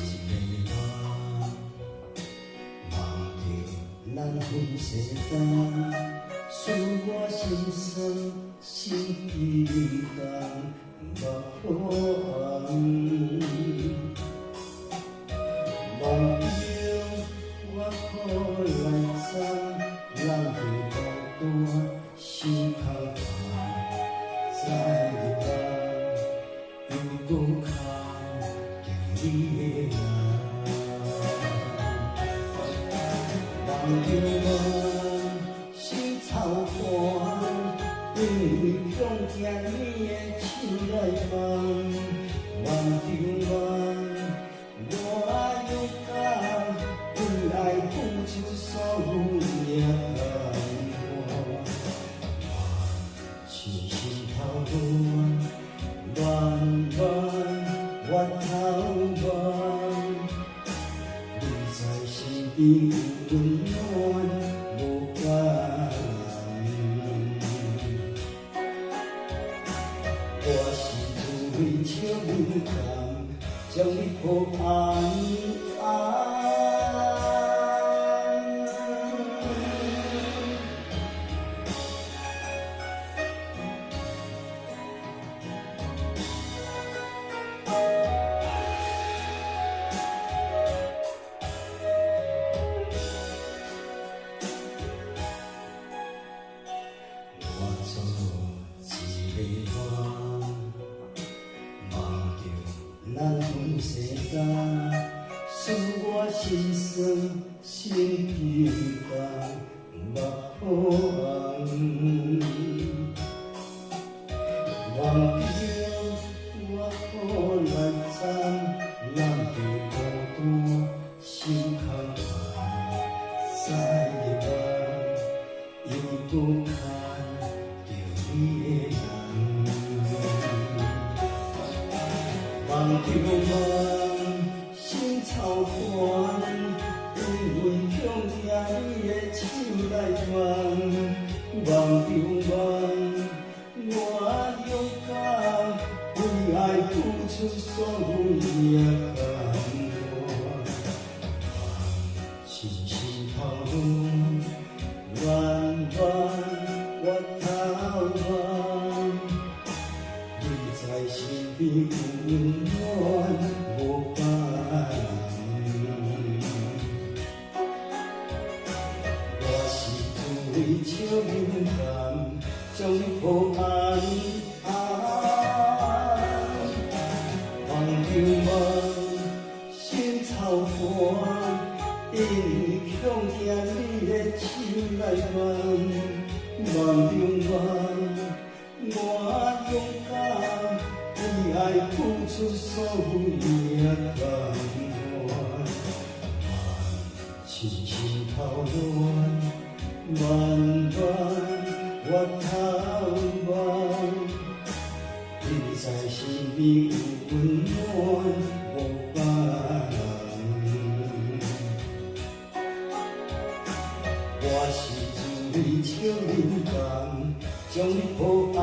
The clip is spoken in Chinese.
一个梦，梦着咱分世间，使我心酸心悲痛目可红。梦中我可来知，人是孤单心空空，在日梦又搁看见你的人。梦中我心草寒，因为想见你的手来梦。梦中我勇敢为爱付出所有的我深深头暖暖头暖，你在身边有温暖无间。我是自为笑面感，将你抱安。我做一个梦，梦着咱分世间，使我心酸心悲痛目可红。梦中我可来知，人是孤单心空空，在日梦又搁看着你的人。梦中我心草寒，因为想见你的手来牵。梦中我勇敢为爱付出所有的感动。深深头暖暖头暖，你在身边有温暖无间。我是自为笑面感，将你抱安。梦中梦心草寒，因为想见你的手来牵。梦中我勇敢为爱付出所有的感动。深深头暖暖头暖，你在身边有温暖无间。我是自为笑面感，将你抱安。